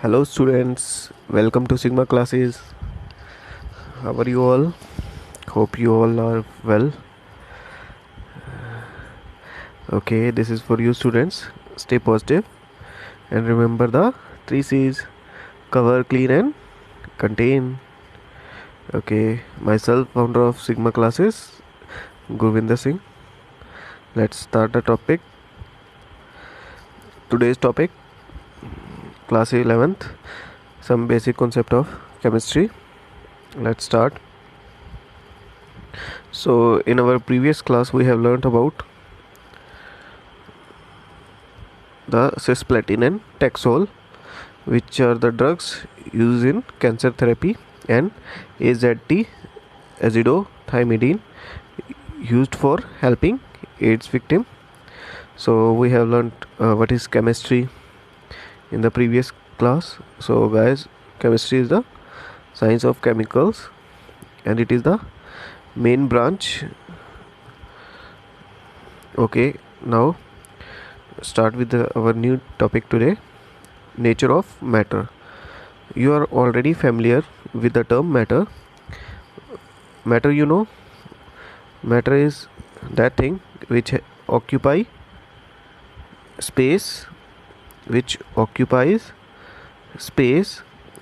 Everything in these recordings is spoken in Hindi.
Hello students, welcome to Sigma classes. How are you all? Hope you all are well. Okay, this is for you students. Stay positive and remember the 3 C's: cover, clean and contain. Okay, myself, founder of Sigma classes, Gurvinder Singh. Let's start the topic. Today's topic, class 11th, some basic concept of chemistry. Let's start. So in our previous class we have learned about the cisplatin and Taxol, which are the drugs used in cancer therapy, and AZT, azidothymidine, used for helping AIDS victim. So we have learned what is chemistry in the previous class. So guys, chemistry is the science of chemicals and it is the main branch. Okay, now start with our new topic today, nature of matter. You are already familiar with the term matter. Matter, matter is that thing which occupies space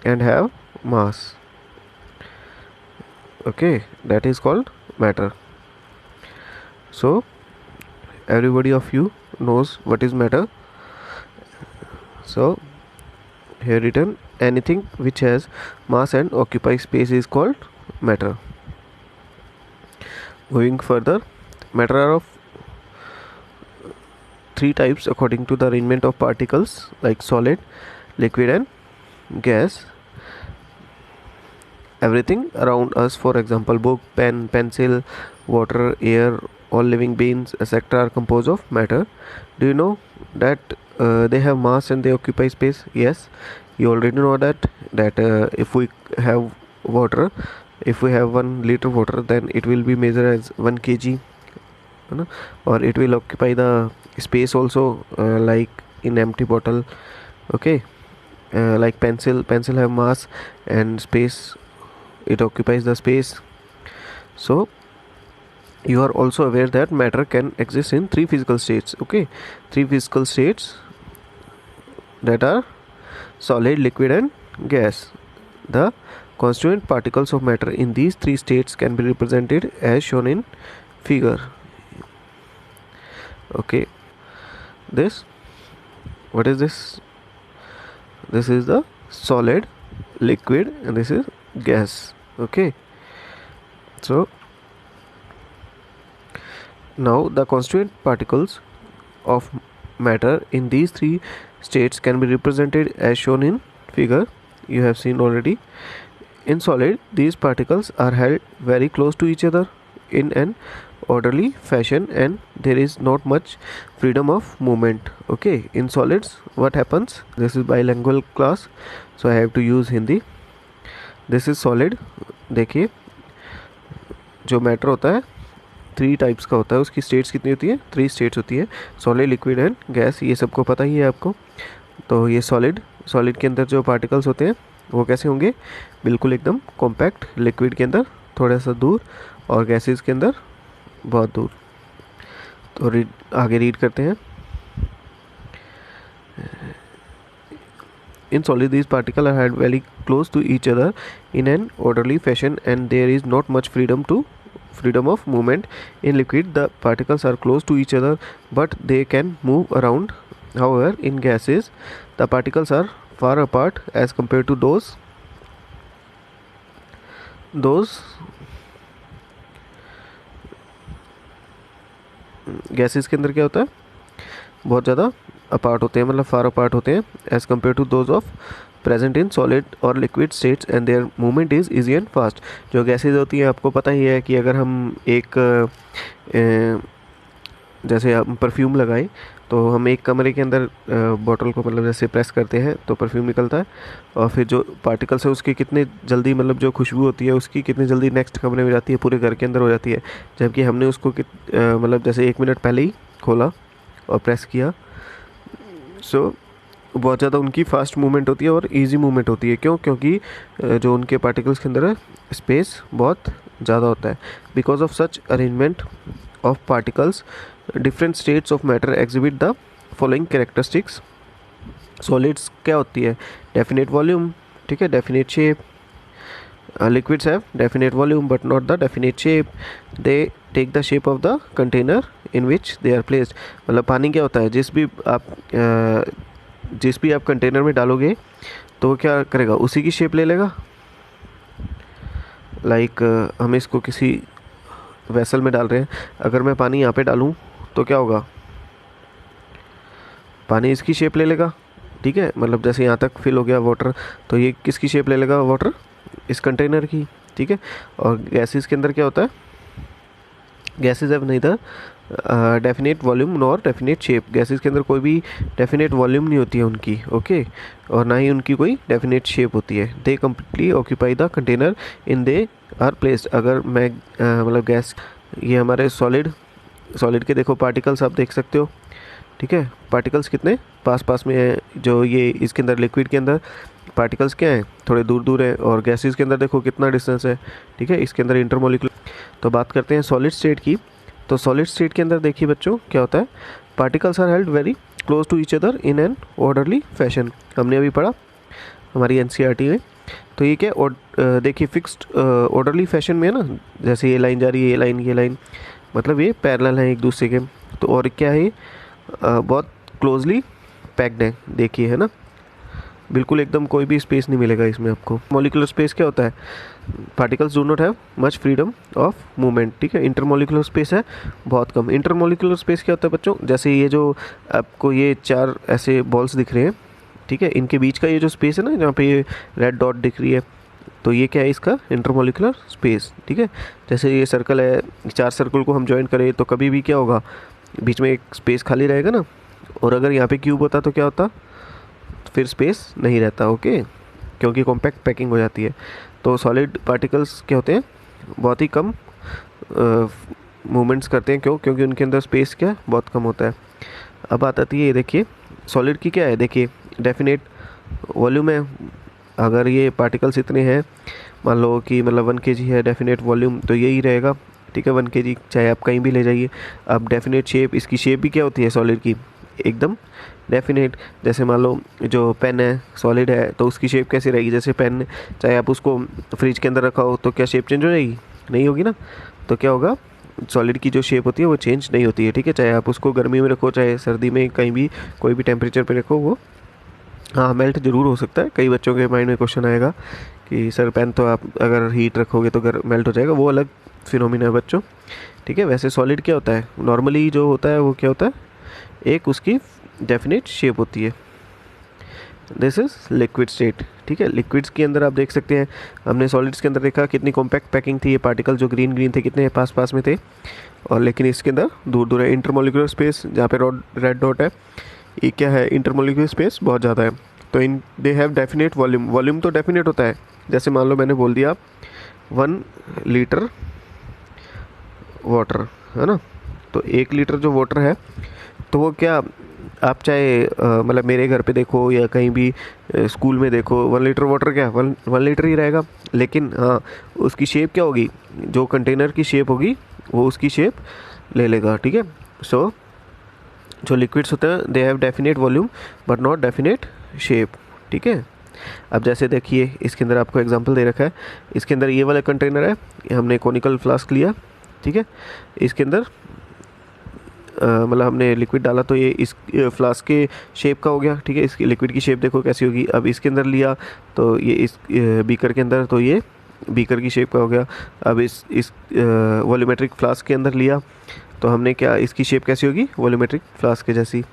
and have mass. Okay, that is called matter. So everybody of you knows what is matter. So here written, anything which has mass and occupies space is called matter. Going further, matter are of three types according to the arrangement of particles, like solid, liquid and gas. Everything around us, for example book, pen, pencil, water, air, all living beings, etc., are composed of matter. Do you know that they have mass and they occupy space? Yes, you already know that if we have water, if we have 1 liter water, then it will be measured as 1 kg, or it will occupy the space also, like in empty bottle. Okay, like pencil have mass and space, it occupies the space. So you are also aware that matter can exist in 3 physical states. Okay, 3 physical states, that are solid, liquid and gas. The constituent particles of matter in these 3 states can be represented as shown in figure. Okay, what is this? This is the solid, liquid and this is gas. Okay, so now the constituent particles of matter in these 3 states can be represented as shown in figure. You have seen already. In solid, these particles are held very close to each other in an orderly fashion and there is not much freedom of movement. Okay, in solids what happens? This is bilingual class, so I have to use Hindi. This is solid. देखिए, जो मैटर होता है 3 टाइप्स का होता है, उसकी स्टेट्स कितनी होती है? 3 स्टेट्स होती है, सॉलिड, लिक्विड एंड गैस. ये सबको पता ही है आपको. तो ये सॉलिड के अंदर जो पार्टिकल्स होते हैं वो कैसे होंगे? बिल्कुल एकदम कॉम्पैक्ट. लिक्विड के अंदर थोड़ा सा दूर और गैसेस के अंदर बहुत दूर. तो आगे रीड करते हैं. In solid, these particles are held very close to each other in an orderly fashion and there is not much freedom of movement. In liquid, the particles are close to each other but they can move around. However, in gases, the particles are far apart as compared to those gases के अंदर क्या होता है? बहुत ज़्यादा अपार्ट होते हैं, मतलब फार अपार्ट होते हैं as compare to those of present in solid और liquid states and their movement is easy and fast. जो गैसेज होती हैं आपको पता ही है कि अगर हम एक जैसे हम परफ्यूम लगाएं तो हम एक कमरे के अंदर बॉटल को मतलब जैसे प्रेस करते हैं तो परफ्यूम निकलता है और फिर जो पार्टिकल्स है उसकी कितने जल्दी मतलब जो खुशबू होती है उसकी कितनी जल्दी नेक्स्ट कमरे में जाती है, पूरे घर के अंदर हो जाती है. जबकि हमने उसको मतलब जैसे 1 मिनट पहले ही खोला और प्रेस किया. सो बहुत ज़्यादा उनकी फास्ट मूवमेंट होती है और इजी मूवमेंट होती है। क्यों? क्योंकि जो उनके पार्टिकल्स के अंदर है स्पेस बहुत ज़्यादा होता है। Because of such arrangement of particles different states of matter exhibit the following characteristics. Solids क्या होती है? डेफिनेट वॉल्यूम, ठीक है, definite shape. Liquids have definite volume but not the definite shape, they take the shape of the container in which they are placed. मतलब पानी क्या होता है? जिस भी आप कंटेनर में डालोगे तो वो क्या करेगा? उसी की शेप ले लेगा। लाइक हम इसको किसी वेसल में डाल रहे हैं, अगर मैं पानी यहाँ पे डालूँ तो क्या होगा? पानी इसकी शेप ले लेगा, ठीक है। मतलब जैसे यहाँ तक फिल हो गया वाटर, तो ये किसकी शेप ले लेगा? वाटर इस कंटेनर की, ठीक है। और गैसेस के अंदर क्या होता है? Gases have neither definite volume nor definite shape. Gases के अंदर कोई भी डेफिनेट वॉल्यूम नहीं होती है उनकी, ओके, और ना ही उनकी कोई डेफिनेट शेप होती है। They completely occupy the container in they are placed. अगर मैं मतलब गैस, ये हमारे सॉलिड के देखो पार्टिकल्स आप देख सकते हो, ठीक है। पार्टिकल्स कितने पास पास में है, जो ये इसके अंदर लिक्विड के अंदर पार्टिकल्स क्या हैं? थोड़े दूर दूर है। और गैसेस के अंदर देखो कितना डिस्टेंस है, ठीक है, इसके अंदर इंटरमोलिकुलर। तो बात करते हैं सॉलिड स्टेट की। तो सॉलिड स्टेट के अंदर देखिए बच्चों क्या होता है? Particles are held very close to each other in an orderly fashion. हमने अभी पढ़ा हमारी एनसीईआरटी में। तो ये क्या देखिए फिक्स्ड ऑर्डरली फैशन में है ना, जैसे ये लाइन जा रही है, ये लाइन, मतलब ये पैरेलल है एक दूसरे के। तो और क्या है? बहुत क्लोजली पैक्ड है, देखिए, है ना, बिल्कुल एकदम कोई भी स्पेस नहीं मिलेगा इसमें आपको। मॉलिक्यूलर स्पेस क्या होता है? Particles do not have much freedom of movement, ठीक है। इंटरमॉलिक्यूलर स्पेस है बहुत कम। इंटरमॉलिक्यूलर स्पेस क्या होता है बच्चों? जैसे ये जो आपको ये 4 ऐसे बॉल्स दिख रहे हैं, ठीक है, इनके बीच का ये जो स्पेस है ना, जहाँ पे ये रेड डॉट दिख रही है, तो ये क्या है? इसका इंटरमॉलिक्यूलर स्पेस, ठीक है। जैसे ये सर्कल है, 4 सर्कल को हम ज्वाइन करें तो कभी भी क्या होगा? बीच में एक स्पेस खाली रहेगा ना। और अगर यहाँ पे क्यूब होता तो क्या होता? फिर स्पेस नहीं रहता, ओके, क्योंकि कॉम्पैक्ट पैकिंग हो जाती है। तो सॉलिड पार्टिकल्स क्या होते हैं? बहुत ही कम मूवमेंट्स करते हैं। क्यों? क्योंकि उनके अंदर स्पेस क्या बहुत कम होता है। अब बात आती है, ये देखिए सॉलिड की क्या है, देखिए डेफिनेट वॉल्यूम है। अगर ये पार्टिकल्स इतने हैं, मान लो कि मतलब 1 kg है डेफिनेट वॉल्यूम, तो यही रहेगा, ठीक है, 1 kg, चाहे आप कहीं भी ले जाइए। अब डेफिनेट शेप, इसकी शेप भी क्या होती है सॉलिड की? एकदम डेफिनेट। जैसे मान लो जो पेन है सॉलिड है, तो उसकी शेप कैसी रहेगी? जैसे पेन, चाहे आप उसको फ्रिज के अंदर रखा हो तो क्या शेप चेंज हो जाएगी? नहीं होगी ना। तो क्या होगा? सॉलिड की जो शेप होती है वो चेंज नहीं होती है, ठीक है। चाहे आप उसको गर्मी में रखो, चाहे सर्दी में, कहीं भी कोई भी टेम्परेचर पे रखो, वो हाँ मेल्ट ज़रूर हो सकता है। कई बच्चों के माइंड में क्वेश्चन आएगा कि सर पेन तो आप अगर हीट रखोगे तो मेल्ट हो जाएगा, वो अलग फिनोमिना है बच्चों, ठीक है। वैसे सॉलिड क्या होता है? नॉर्मली जो होता है वो क्या होता है? एक उसकी डेफिनेट शेप होती है। दिस इज लिक्विड स्टेट, ठीक है। लिक्विड्स के अंदर आप देख सकते हैं, हमने सॉलिड्स के अंदर देखा कितनी कॉम्पैक्ट पैकिंग थी। ये पार्टिकल जो ग्रीन ग्रीन थे कितने पास पास में थे, और लेकिन इसके अंदर दूर दूर है। इंटरमोलिकुलर स्पेस जहाँ पे रेड डॉट है, ये क्या है? इंटरमोलिकुलर स्पेस बहुत ज़्यादा है। तो इन they have definite volume. Volume तो डेफिनेट होता है। जैसे मान लो मैंने बोल दिया 1 लीटर वाटर, है ना, तो 1 लीटर जो वाटर है, तो वो क्या, आप चाहे मतलब मेरे घर पे देखो या कहीं भी स्कूल में देखो, 1 लीटर वाटर क्या 1 लीटर ही रहेगा। लेकिन हाँ, उसकी शेप क्या होगी? जो कंटेनर की शेप होगी वो उसकी शेप ले लेगा, ठीक है। सो जो लिक्विड्स होते हैं दे have definite volume but not definite shape, ठीक है। अब जैसे देखिए इसके अंदर आपको एग्जांपल दे रखा है, इसके अंदर ये वाला कंटेनर है, हमने कॉनिकल फ्लास्क लिया, ठीक है। इसके अंदर मतलब हमने लिक्विड डाला तो ये इस फ्लास्क के शेप का हो गया, ठीक है। इसकी लिक्विड की शेप देखो कैसी होगी। अब इसके अंदर लिया तो ये इस बीकर के अंदर, तो ये बीकर की शेप का हो गया। अब इस वॉल्यूमेट्रिक फ्लास्क के अंदर लिया तो हमने क्या, इसकी शेप कैसी होगी? वॉल्यूमेट्रिक फ्लास्क के जैसी।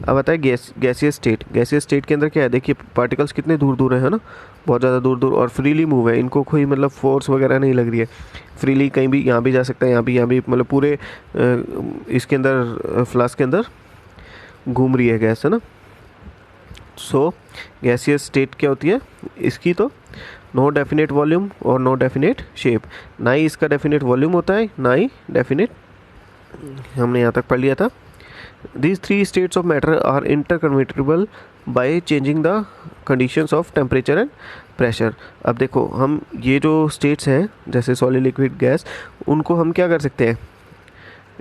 अब आता है गैसियस स्टेट। गैसियस स्टेट के अंदर क्या है? देखिए पार्टिकल्स कितने दूर दूर है ना, बहुत ज़्यादा दूर दूर, और फ्रीली मूव है। इनको कोई मतलब फोर्स वगैरह नहीं लग रही है, फ्रीली कहीं भी, यहाँ भी जा सकता है, यहाँ भी, मतलब पूरे इसके अंदर फ्लास्क के अंदर घूम रही है गैस, है ना। सो गैसियस स्टेट क्या होती है इसकी? तो नो डेफिनेट वॉल्यूम और नो डेफिनेट शेप। ना ही इसका डेफिनेट वॉल्यूम होता है, ना ही डेफिनेट, हमने यहाँ तक पढ़ लिया था। These three states of matter are interconvertible by changing the conditions of temperature and pressure. अब देखो हम ये जो स्टेट्स हैं जैसे सॉलिड लिक्विड गैस, उनको हम क्या कर सकते हैं,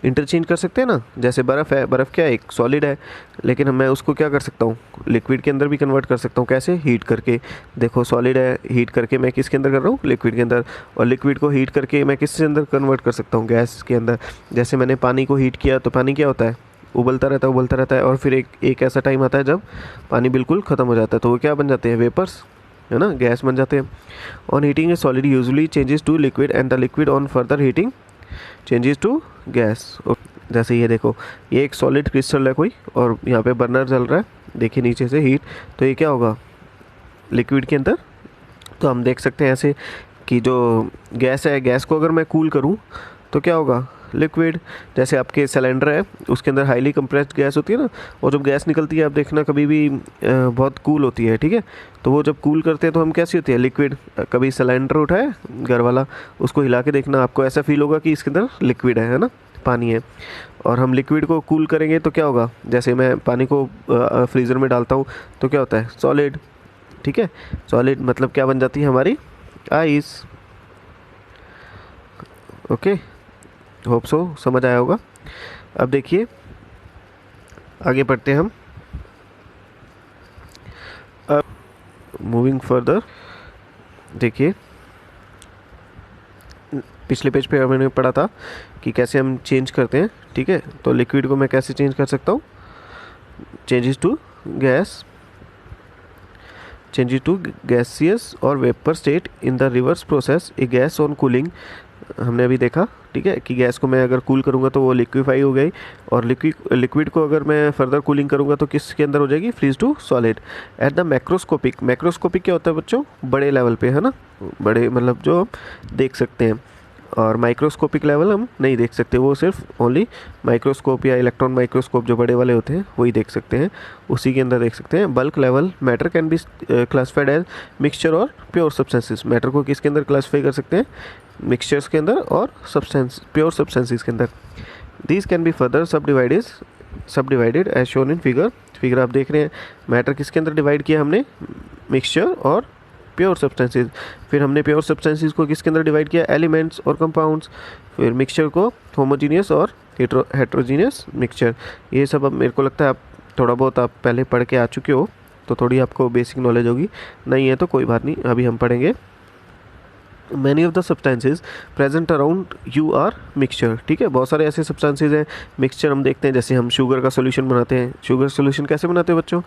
इंटरचेंज कर सकते हैं ना। जैसे बर्फ़ है, बर्फ़ क्या है, एक सॉलिड है, लेकिन मैं उसको क्या कर सकता हूँ, लिक्विड के अंदर भी कन्वर्ट कर सकता हूँ। कैसे? हीट करके। देखो सॉलिड है, हीट करके मैं किसके अंदर कर रहा हूँ, लिक्विड के अंदर। और लिक्विड को हीट करके मैं किसके अंदर कन्वर्ट कर सकता हूँ, गैस के अंदर। जैसे मैंने पानी को हीट किया तो पानी क्या होता है, उबलता रहता है, उबलता रहता है, और फिर एक ऐसा टाइम आता है जब पानी बिल्कुल ख़त्म हो जाता है, तो वो क्या बन जाते हैं, वेपर्स, है ना, गैस बन जाते हैं। On heating a solid usually changes to liquid and the liquid on further heating changes to gas. जैसे ये देखो, ये एक सॉलिड क्रिस्टल है कोई, और यहाँ पे बर्नर चल रहा है, देखिए नीचे से हीट, तो ये क्या होगा, लिक्विड के अंदर। तो हम देख सकते हैं ऐसे कि जो गैस है, गैस को अगर मैं कूल करूँ तो क्या होगा, लिक्विड। जैसे आपके सिलेंडर है, उसके अंदर हाईली कंप्रेस्ड गैस होती है ना, और जब गैस निकलती है आप देखना कभी भी बहुत कूल होती है, ठीक है। तो वो जब कूल करते हैं तो हम कैसी होती है, लिक्विड। कभी सिलेंडर उठाए घर वाला, उसको हिला के देखना, आपको ऐसा फील होगा कि इसके अंदर लिक्विड है ना, पानी है। और हम लिक्विड को कूल करेंगे तो क्या होगा, जैसे मैं पानी को फ्रीज़र में डालता हूँ तो क्या होता है, सॉलिड, ठीक है। सॉलिड मतलब क्या बन जाती है हमारी, आइस। ओके, होप सो समझ आया होगा। अब देखिए आगे बढ़ते हैं हम। अब मूविंग फर्दर, देखिए पिछले पेज पे मैंने पढ़ा था कि कैसे हम चेंज करते हैं, ठीक है। तो लिक्विड को मैं कैसे चेंज कर सकता हूँ, changes to gas, changes to gaseous और vapour state in the reverse process a gas on cooling. हमने अभी देखा, ठीक है, कि गैस को मैं अगर कूल करूँगा तो वो लिक्विफाई हो गई, और लिक्विड को अगर मैं फर्दर कूलिंग करूँगा तो किसके अंदर हो जाएगी, freeze to solid. At the macroscopic, macroscopic क्या होता है बच्चों, बड़े लेवल पे, है ना, बड़े मतलब जो हम देख सकते हैं, और माइक्रोस्कोपिक लेवल हम नहीं देख सकते, वो सिर्फ ओनली माइक्रोस्कोप या इलेक्ट्रॉन माइक्रोस्कोप जो बड़े वाले होते हैं वही देख सकते हैं, उसी के अंदर देख सकते हैं। Bulk level matter can be classified as mixture और प्योर सब्सटेंसेस। मैटर को किसके अंदर क्लासीफाई कर सकते हैं, मिक्सचर्स के अंदर और सब्सटेंस, प्योर सब्सटेंसेस के अंदर। These can be further subdivided as shown in figure आप देख रहे हैं। मैटर किसके अंदर डिवाइड किया हमने, मिक्सचर और प्योर सब्सटेंसेस। फिर हमने प्योर सब्सटेंसेस को किसके अंदर डिवाइड किया, एलिमेंट्स और कंपाउंड्स। फिर मिक्सचर को होमोजीनियस और हेट्रोजीनियस मिक्सचर। ये सब अब मेरे को लगता है आप थोड़ा बहुत आप पहले पढ़ के आ चुके हो, तो थोड़ी आपको बेसिक नॉलेज होगी, नहीं है तो कोई बात नहीं, अभी हम पढ़ेंगे। Many of the substances present around you are mixture, ठीक है। बहुत सारे ऐसे सब्सटेंसेज हैं मिक्सचर, हम देखते हैं जैसे हम शुगर का सोल्यूशन बनाते हैं। शुगर सोल्यूशन कैसे बनाते हैं बच्चों,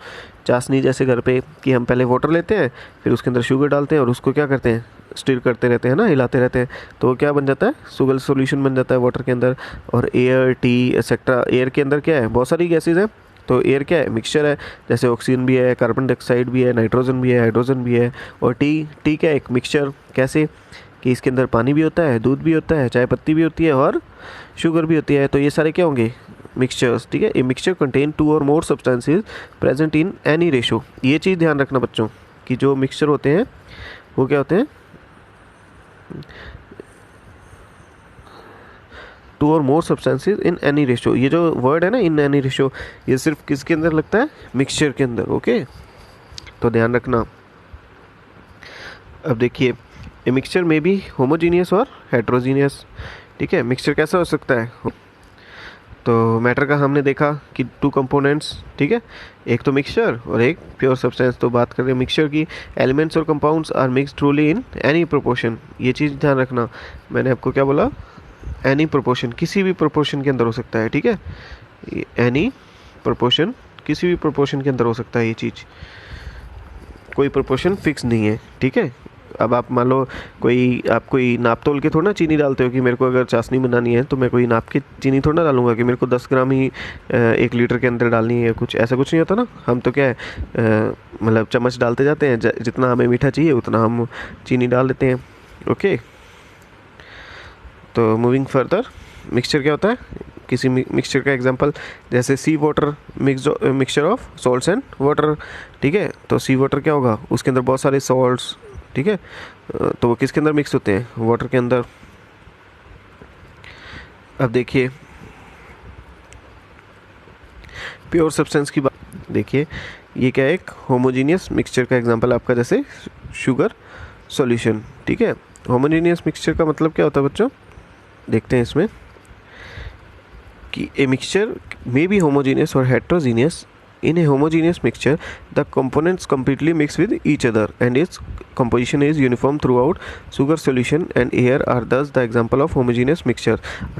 चाशनी जैसे घर पे, कि हम पहले वाटर लेते हैं, फिर उसके अंदर शुगर डालते हैं और उसको क्या करते हैं, स्टिर करते रहते हैं ना, हिलाते रहते हैं, तो वो क्या बन जाता है, शुगर सोल्यूशन बन जाता है वाटर के अंदर। और एयर, टी एक्सेट्रा, एयर के अंदर क्या है, बहुत सारी गैसेज हैं, तो एयर क्या है, मिक्सचर है। जैसे ऑक्सीजन भी है, कार्बन डाइऑक्साइड भी है, नाइट्रोजन भी है, हाइड्रोजन भी है। और टी क्या है, एक मिक्सचर। कैसे कि इसके अंदर पानी भी होता है, दूध भी होता है, चाय पत्ती भी होती है और शुगर भी होती है, तो ये सारे क्या होंगे, मिक्सचर्स, ठीक है। ए मिक्सचर कंटेन टू और more substances present in any ratio. ये चीज़ ध्यान रखना बच्चों कि जो मिक्सचर होते हैं वो क्या होते हैं, टू और मोर सब्सटेंसेज इन एनी रेशो। ये जो वर्ड है ना, इन एनी रेशो, ये सिर्फ किसके अंदर लगता है, मिक्सचर के अंदर, ओके, तो ध्यान रखना। अब देखिए, ए मिक्सचर में भी होमोजीनियस और हेट्रोजीनियस, ठीक है। मिक्सचर कैसा हो सकता है, तो मैटर का हमने देखा कि टू कंपोनेंट्स, ठीक है, एक तो मिक्सचर और एक प्योर सब्सटेंस। तो बात कर रहे हैं मिक्सचर की, एलिमेंट्स और compounds are mixed truly in any proportion. ये चीज़ ध्यान रखना, मैंने आपको क्या बोला, एनी प्रोपोर्शन, किसी भी प्रोपोर्शन के अंदर हो सकता है, ठीक है। एनी प्रोपोर्शन, किसी भी प्रोपोर्शन के अंदर हो सकता है ये चीज़, कोई प्रोपोर्शन फिक्स नहीं है, ठीक है। अब आप मान लो आप कोई नाप तोल के थोड़ा ना चीनी डालते हो कि मेरे को अगर चाशनी बनानी है तो मैं कोई नाप के चीनी थोड़ा ना डालूंगा कि मेरे को 10 ग्राम ही 1 लीटर के अंदर डालनी है, कुछ ऐसा कुछ नहीं होता ना। हम तो क्या है, मतलब चम्मच डालते जाते हैं, जितना हमें मीठा चाहिए उतना हम चीनी डाल देते हैं, ओके। तो मूविंग फर्दर, मिक्सचर क्या होता है, किसी मिक्सचर का एग्जांपल जैसे sea water, mixture of salts and water, ठीक है। तो सी वाटर क्या होगा, उसके अंदर बहुत सारे सॉल्ट्स, ठीक है, तो वो किसके अंदर मिक्स होते हैं, वाटर के अंदर। अब देखिए प्योर सब्सटेंस की बात देखिए, ये क्या है, एक होमोजीनियस मिक्सचर का एग्जांपल आपका जैसे शुगर सॉल्यूशन, ठीक है। होमोजीनियस मिक्सचर का मतलब क्या होता है बच्चों, देखते हैं इसमें कि a mixture may be homogeneous और heterogeneous. In a homogeneous mixture, the components completely mix with each other and its composition is uniform throughout. Sugar solution and air are thus the example of homogeneous mixture.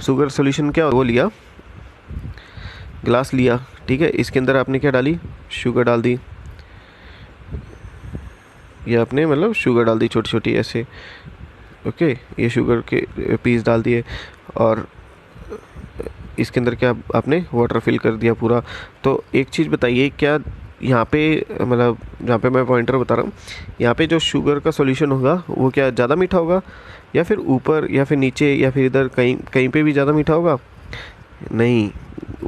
Sugar solution क्या, वो लिया, ग्लास लिया, ठीक है, इसके अंदर आपने क्या डाली, शुगर डाल दी, ये आपने मतलब शुगर डाल दी छोटी छोटी ऐसे, ओके, ये शुगर के पीस डाल दिए, और इसके अंदर क्या आपने वाटर फिल कर दिया पूरा. तो एक चीज़ बताइए, क्या यहाँ पे मतलब जहाँ पे मैं पॉइंटर बता रहा हूँ, यहाँ पे जो शुगर का सॉल्यूशन होगा वो क्या ज़्यादा मीठा होगा, या फिर ऊपर या फिर नीचे या फिर इधर कहीं कहीं पे भी ज़्यादा मीठा होगा? नहीं,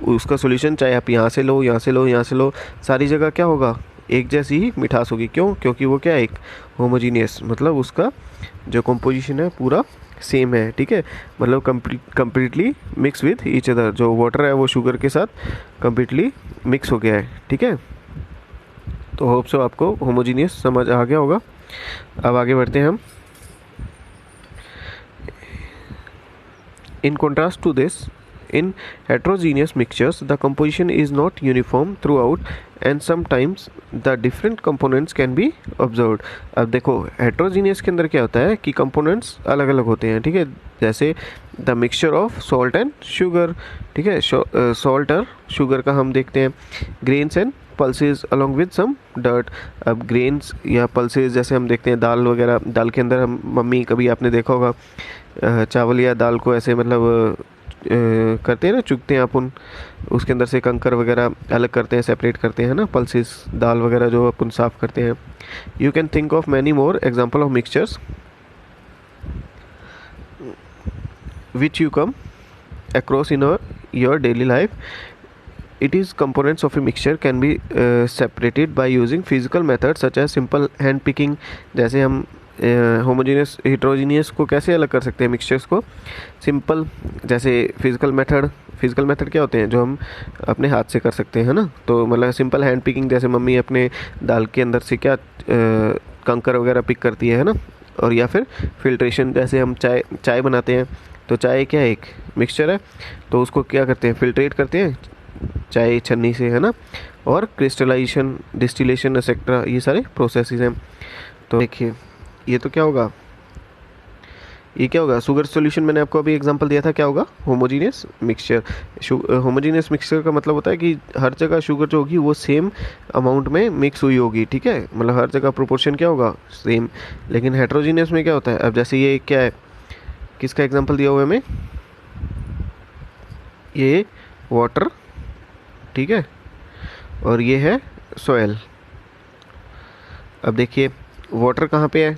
उसका सॉल्यूशन चाहे आप यहाँ से लो, यहाँ से लो, यहाँ से लो, सारी जगह क्या होगा, एक जैसी ही मिठास होगी. क्यों? क्योंकि वो क्या है, एक होमोजीनियस, मतलब उसका जो कंपोजिशन है पूरा सेम है, ठीक है, मतलब completely mix with each other. जो वाटर है वो शुगर के साथ कम्प्लीटली मिक्स हो गया है, ठीक है. तो होप सो आपको होमोजीनियस समझ आ गया होगा. अब आगे बढ़ते हैं हम. In contrast to this, in heterogeneous mixtures the composition is not uniform throughout and sometimes the different components can be observed. अब देखो heterogeneous के अंदर क्या होता है कि components अलग अलग होते हैं, ठीक है, जैसे the mixture of salt and sugar, ठीक है, salt और sugar का हम देखते हैं, grains and pulses along with some dirt. अब grains या pulses जैसे हम देखते हैं दाल वगैरह, दाल के अंदर हम मम्मी कभी आपने देखा होगा चावल या दाल को ऐसे मतलब करते हैं ना, चुगते हैं अपन, उसके अंदर से कंकर वगैरह अलग करते हैं, सेपरेट करते हैं ना, पल्सेस दाल वगैरह जो अपन साफ़ करते हैं. You can think of many more example of mixtures which you come across in your daily life. It is components of a mixture can be separated by using physical methods such as simple hand picking. जैसे हम होमोजीनियस हेट्रोजीनियस को कैसे अलग कर सकते हैं मिक्सचर्स को, सिंपल, जैसे फिजिकल मेथड क्या होते हैं जो हम अपने हाथ से कर सकते हैं ना, तो मतलब सिंपल हैंड पिकिंग, जैसे मम्मी अपने दाल के अंदर से क्या कंकर वगैरह पिक करती है ना, और या फिर फिल्ट्रेशन, जैसे हम चाय बनाते हैं, तो चाय क्या है, एक मिक्सचर है, तो उसको क्या करते हैं, फिल्ट्रेट करते हैं चाय छन्नी से, है ना, और क्रिस्टलाइजेशन, डिस्टिलेशन एक्सेट्रा, ये सारे प्रोसेसेस हैं. तो देखिए ये तो क्या होगा, ये क्या होगा, शुगर सॉल्यूशन मैंने आपको अभी एग्जांपल दिया था, क्या होगा, होमोजीनियस मिक्सचर. होमोजीनियस मिक्सचर का मतलब होता है कि हर जगह शुगर जो होगी वो सेम अमाउंट में मिक्स हुई होगी, ठीक है, मतलब हर जगह प्रोपोर्शन क्या होगा, सेम. लेकिन हेट्रोजीनियस में क्या होता है, अब जैसे ये क्या है, किसका एग्जाम्पल दिया हुआ है हमें, ये वाटर, ठीक है, और ये है सॉयल. अब देखिए वाटर कहाँ पे है,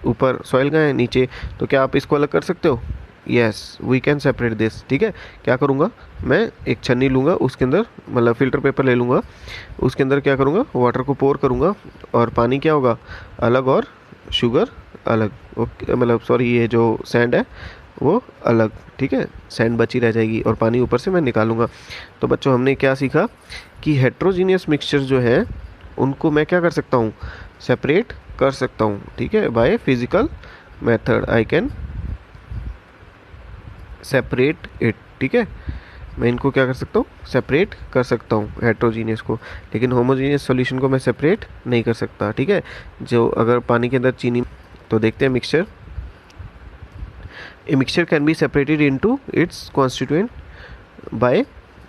ऊपर, सॉइल कहाँ है, नीचे. तो क्या आप इसको अलग कर सकते हो, yes, we can separate this, ठीक है. क्या करूँगा, मैं एक छन्नी लूँगा, उसके अंदर मतलब फिल्टर पेपर ले लूँगा, उसके अंदर क्या करूँगा, वाटर को पोर करूँगा, और पानी क्या होगा अलग, और शुगर अलग, ओके, मतलब सॉरी, ये जो सैंड है वो अलग, ठीक है, सैंड बची रह जाएगी, और पानी ऊपर से मैं निकालूंगा. तो बच्चों हमने क्या सीखा कि हेट्रोजीनियस मिक्सचर जो है उनको मैं क्या कर सकता हूँ, सेपरेट कर सकता हूँ, ठीक है, by physical method I can separate it, ठीक है, मैं इनको क्या कर सकता हूँ, सेपरेट कर सकता हूँ हेट्रोजीनियस को. लेकिन होमोजीनियस सॉल्यूशन को मैं सेपरेट नहीं कर सकता, ठीक है. जो अगर पानी के अंदर चीनी, तो देखते हैं mixture, a mixture can be separated into its constituent by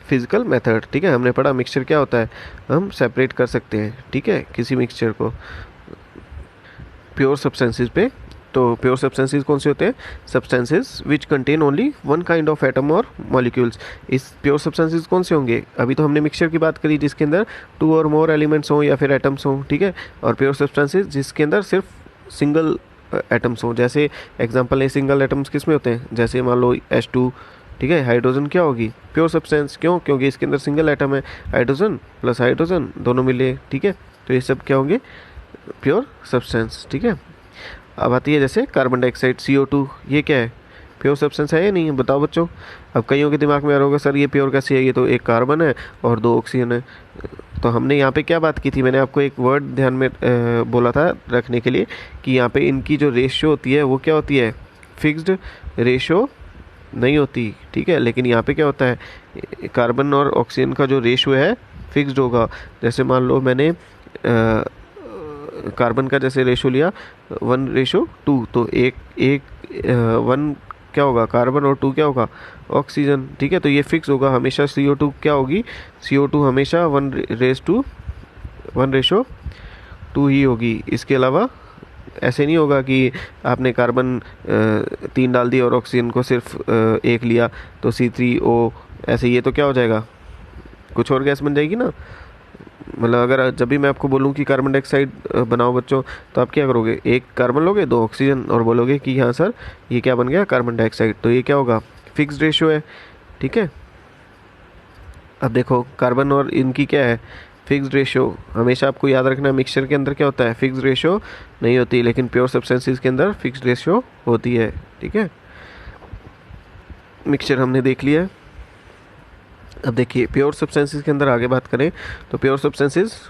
physical method, ठीक है, हमने पढ़ा मिक्सचर क्या होता है, हम सेपरेट कर सकते हैं, ठीक है, किसी मिक्सचर को प्योर सब्सटेंसेस पे. तो प्योर सब्सटेंसेस कौन से होते हैं, substances which contain only one kind of atom और मॉलिक्यूल्स. इस प्योर सब्सटेंसेस कौन से होंगे, अभी तो हमने मिक्सचर की बात करी जिसके अंदर 2 और मोर एलिमेंट्स हों या फिर एटम्स हों, ठीक है, और प्योर सब्सटेंसेस जिसके अंदर सिर्फ सिंगल एटम्स हों. जैसे एग्जांपल है, सिंगल एटम्स किस में होते हैं, जैसे मान लो H2, ठीक है, हाइड्रोजन क्या होगी, प्योर सब्सटेंस. क्यों? क्योंकि इसके अंदर सिंगल एटम है, हाइड्रोजन प्लस हाइड्रोजन दोनों मिले, ठीक है, तो ये सब क्या होंगे, प्योर सब्सटेंस, ठीक है. अब आती है जैसे कार्बन डाइऑक्साइड CO2, ये क्या है, प्योर सब्सटेंस है या नहीं है, बताओ बच्चों। अब कईयों के दिमाग में आ रहा होगा सर ये प्योर कैसे है, ये तो एक कार्बन है और 2 ऑक्सीजन है। तो हमने यहाँ पे क्या बात की थी, मैंने आपको एक वर्ड ध्यान में बोला था रखने के लिए कि यहाँ पे इनकी जो रेशियो होती है वो क्या होती है, फिक्स्ड रेशियो नहीं होती, ठीक है। लेकिन यहाँ पे क्या होता है, कार्बन और ऑक्सीजन का जो रेशियो है फिक्स्ड होगा। जैसे मान लो मैंने कार्बन का जैसे रेशो लिया 1:2, तो एक एक 1 क्या होगा कार्बन और 2 क्या होगा ऑक्सीजन, ठीक है। तो ये फिक्स होगा हमेशा, CO2 क्या होगी, CO2 हमेशा 1:2 ही होगी। इसके अलावा ऐसे नहीं होगा कि आपने कार्बन 3 डाल दिया और ऑक्सीजन को सिर्फ 1 लिया तो C3O ऐसे, ये तो क्या हो जाएगा, कुछ और गैस बन जाएगी ना। मतलब अगर जब भी मैं आपको बोलूँ कि कार्बन डाइऑक्साइड बनाओ बच्चों, तो आप क्या करोगे, एक कार्बन लोगे 2 ऑक्सीजन और बोलोगे कि हाँ सर ये क्या बन गया कार्बन डाइऑक्साइड। तो ये क्या होगा, फिक्स्ड रेशियो है, ठीक है। अब देखो कार्बन और इनकी क्या है, फिक्स्ड रेशियो। हमेशा आपको याद रखना मिक्सचर के अंदर क्या होता है, फिक्स्ड रेशियो नहीं होती, लेकिन प्योर सब्सटेंसेस के अंदर फिक्स्ड रेशियो होती है, ठीक है। मिक्सचर हमने देख लिया। अब देखिए प्योर सब्सटेंसेस के अंदर आगे बात करें तो प्योर सब्सटेंसेस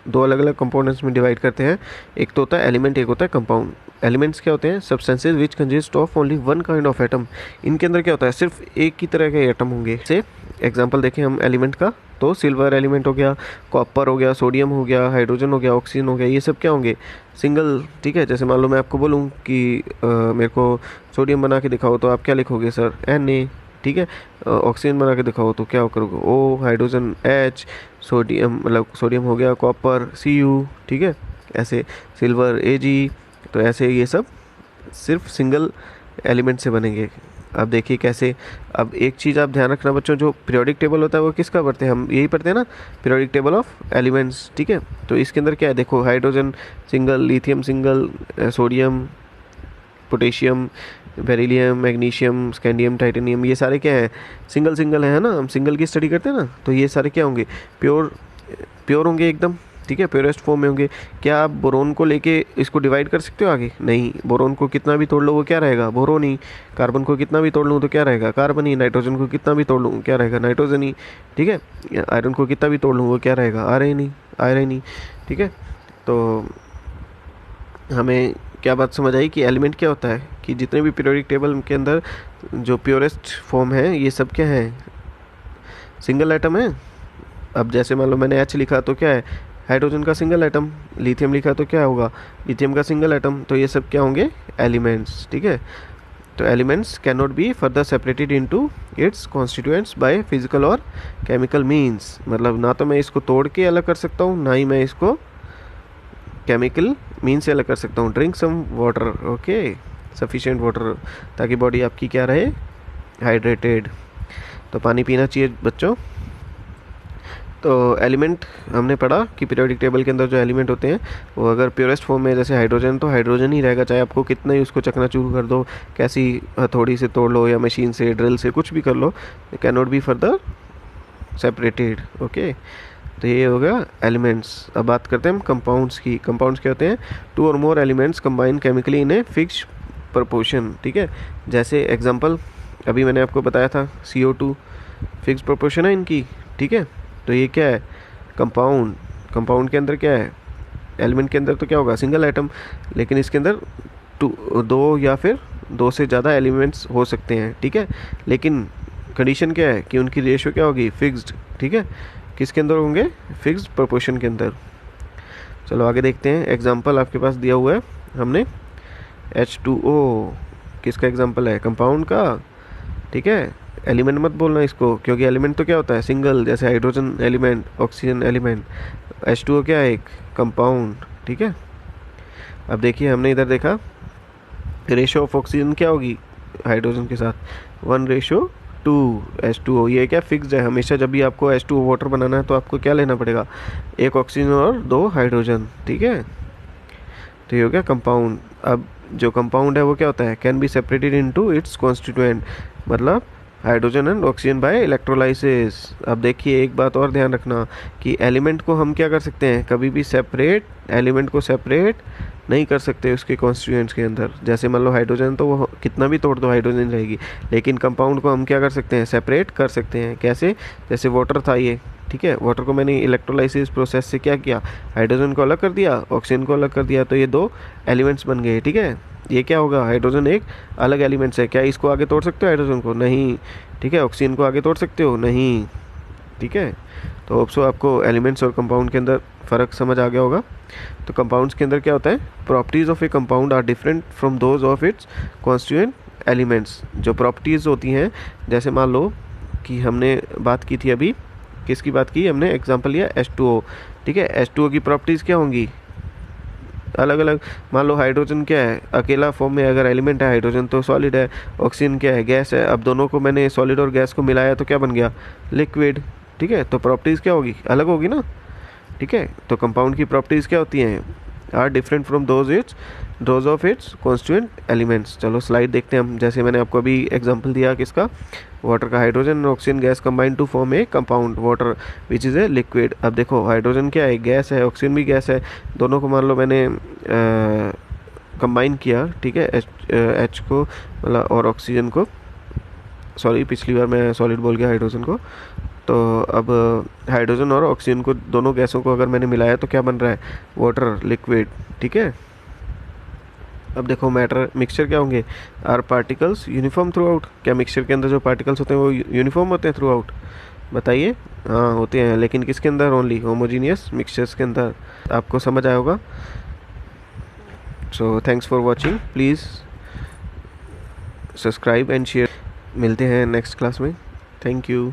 2 अलग अलग कंपोनेंट्स में डिवाइड करते हैं। एक तो होता है एलिमेंट, एक होता है कंपाउंड। एलिमेंट्स क्या होते हैं, substances which consist of only one kind of atom. इनके अंदर क्या होता है, सिर्फ एक ही तरह के एटम होंगे। से एग्जांपल देखें हम एलिमेंट का, तो सिल्वर एलिमेंट हो गया, कॉपर हो गया, सोडियम हो गया, हाइड्रोजन हो गया, ऑक्सीजन हो गया, ये सब क्या होंगे सिंगल, ठीक है। जैसे मान लो मैं आपको बोलूँ कि मेरे को सोडियम बना के दिखाओ, तो आप क्या लिखोगे सर, Na, ठीक है। ऑक्सीजन बना के दिखाओ तो क्या करोगे, O, हाइड्रोजन H, सोडियम मतलब सोडियम हो गया, कॉपर Cu, ठीक है। ऐसे सिल्वर Ag, तो ऐसे ये सब सिर्फ सिंगल एलिमेंट से बनेंगे। अब देखिए कैसे। अब एक चीज़ आप ध्यान रखना बच्चों, जो पीरियोडिक टेबल होता है वो किसका पढ़ते हैं हम, यही पढ़ते हैं ना, पीरियोडिक टेबल ऑफ एलिमेंट्स, ठीक है। तो इसके अंदर क्या है, देखो hydrogen single, lithium single, sodium, potassium, beryllium, magnesium, scandium, titanium, ये सारे क्या है, सिंगल सिंगल है ना, हम सिंगल की स्टडी करते हैं ना। तो ये सारे क्या होंगे, प्योर होंगे एकदम, ठीक है, प्योरेस्ट फॉर्म में होंगे। क्या आप बोरोन को लेके इसको डिवाइड कर सकते हो आगे, नहीं। बोरोन को कितना भी तोड़ लो वो क्या रहेगा, बोरोन ही। कार्बन को कितना भी तोड़ लूँ तो क्या रहेगा, कार्बन ही। नाइट्रोजन को कितना भी तोड़ लूँ क्या रहेगा, नाइट्रोजन ही, ठीक है। आयरन को कितना भी तोड़ लूँ वो क्या रहेगा, आयरन ही, ठीक है। तो हमें क्या बात समझ आई कि एलिमेंट क्या होता है, कि जितने भी पीरियोडिक टेबल के अंदर जो प्योरेस्ट फॉर्म है ये सब क्या है, सिंगल एटम है। अब जैसे मान लो मैंने H लिखा तो क्या है, हाइड्रोजन का सिंगल एटम। लिथियम लिखा तो क्या होगा, लिथियम का सिंगल एटम। तो ये सब क्या होंगे, एलिमेंट्स, ठीक है। तो elements can not be further separated into it's constituents by physical और केमिकल मीन्स। मतलब ना तो मैं इसको तोड़ के अलग कर सकता हूँ, ना ही मैं इसको केमिकल मीन से अलग कर सकता हूँ। Drink some water, okay, sufficient water, ताकि बॉडी आपकी क्या रहे, हाइड्रेटेड। तो पानी पीना चाहिए बच्चों। तो एलिमेंट हमने पढ़ा कि पीरियोडिक टेबल के अंदर जो एलिमेंट होते हैं वो अगर प्योरेस्ट फॉर्म में, जैसे हाइड्रोजन, तो हाइड्रोजन ही रहेगा, चाहे आपको कितना ही उसको चकनाचूर कर दो, कैसी हथौड़ी से तोड़ लो या मशीन से, ड्रिल से, कुछ भी कर लो, can not be further separated, okay. तो ये हो गया एलिमेंट्स। अब बात करते हैं हम कंपाउंड्स की। कंपाउंड्स क्या होते हैं, 2 और more elements combine chemically in a fix proportion, ठीक है। जैसे एग्जांपल अभी मैंने आपको बताया था CO2 फिक्स प्रपोर्शन है इनकी, ठीक है। तो ये क्या है, कंपाउंड। कंपाउंड के अंदर क्या है, एलिमेंट के अंदर तो क्या होगा, सिंगल एटम, लेकिन इसके अंदर 2 या फिर 2 से ज़्यादा एलिमेंट्स हो सकते हैं, ठीक है। लेकिन कंडीशन क्या है कि उनकी रेशियो क्या होगी, फिक्स्ड, ठीक है। किसके अंदर होंगे, फिक्स्ड प्रोपोर्शन के अंदर। चलो आगे देखते हैं। एग्जांपल आपके पास दिया हुआ है हमने H2O, किसका एग्जांपल है, कंपाउंड का, ठीक है। एलिमेंट मत बोलना इसको, क्योंकि एलिमेंट तो क्या होता है, सिंगल, जैसे hydrogen element, oxygen element. H2O क्या है, एक कंपाउंड, ठीक है। अब देखिए हमने इधर देखा रेशियो ऑफ ऑक्सीजन क्या होगी हाइड्रोजन के साथ, 1:2 H2O। ये क्या फिक्स्ड है, हमेशा जब भी आपको H2O वाटर बनाना है तो आपको क्या लेना पड़ेगा, एक ऑक्सीजन और 2 हाइड्रोजन, ठीक है। तो ये हो गया कंपाउंड। अब जो कंपाउंड है वो क्या होता है, can be separated into its constituent, मतलब hydrogen and oxygen by electrolysis. अब देखिए एक बात और ध्यान रखना कि एलिमेंट को हम क्या कर सकते हैं, कभी भी सेपरेट एलिमेंट को सेपरेट नहीं कर सकते उसके कॉन्स्टिट्यूएंट्स के अंदर। जैसे मान लो हाइड्रोजन तो वो कितना भी तोड़ दो हाइड्रोजन रहेगी, लेकिन कंपाउंड को हम क्या कर सकते हैं, सेपरेट कर सकते हैं। कैसे, जैसे वाटर था ये, ठीक है, वाटर को मैंने इलेक्ट्रोलाइसिस प्रोसेस से क्या किया, हाइड्रोजन को अलग कर दिया, ऑक्सीजन को अलग कर दिया, तो ये दो एलिमेंट्स बन गए। ठीक है, ये क्या होगा, हाइड्रोजन एक अलग एलिमेंट्स है। क्या इसको आगे तोड़ सकते हो हाइड्रोजन को, नहीं। ठीक है, ऑक्सीजन को आगे तोड़ सकते हो, नहीं। ठीक है, तो होप सो आपको एलिमेंट्स और कंपाउंड के अंदर फ़र्क समझ आ गया होगा। तो कंपाउंड्स के अंदर क्या होता है, properties of a compound are different from those of its constituent elements. जो प्रॉपर्टीज़ होती हैं, जैसे मान लो कि हमने बात की थी अभी, किसकी बात की हमने, एग्जांपल लिया H2O। ठीक है, H2O की प्रॉपर्टीज़ क्या होंगी, अलग अलग। मान लो हाइड्रोजन क्या है, अकेला फॉर्म में अगर एलिमेंट है हाइड्रोजन तो सॉलिड है, ऑक्सीजन क्या है, गैस है। अब दोनों को मैंने सॉलिड और गैस को मिलाया तो क्या बन गया, लिक्विड। ठीक है, तो प्रॉपर्टीज़ क्या होगी, अलग होगी ना। ठीक है, तो कंपाउंड की प्रॉपर्टीज़ क्या होती हैं, are different from those of its constituent elements. चलो स्लाइड देखते हैं हम। जैसे मैंने आपको अभी एग्जांपल दिया किसका, वाटर का, हाइड्रोजन और oxygen gas combine to form a compound water which is a liquid. अब देखो हाइड्रोजन क्या है, गैस है, ऑक्सीजन भी गैस है, दोनों को मान लो मैंने कंबाइन किया। ठीक है, एच को मतलब और ऑक्सीजन को, सॉरी पिछली बार मैं सॉलिड बोल गया हाइड्रोजन को। तो अब हाइड्रोजन और ऑक्सीजन को, दोनों गैसों को अगर मैंने मिलाया तो क्या बन रहा है, वाटर, लिक्विड। ठीक है, अब देखो मैटर मिक्सचर क्या होंगे, are particles uniform throughout. क्या मिक्सचर के अंदर जो पार्टिकल्स होते हैं वो यूनिफॉर्म होते हैं थ्रू आउट, बताइए। हाँ होते हैं, लेकिन किसके अंदर, ओनली होमोजीनियस मिक्सचर्स के अंदर। आपको समझ आया होगा। So thanks for watching, please subscribe and share. मिलते हैं नेक्स्ट क्लास में, थैंक यू।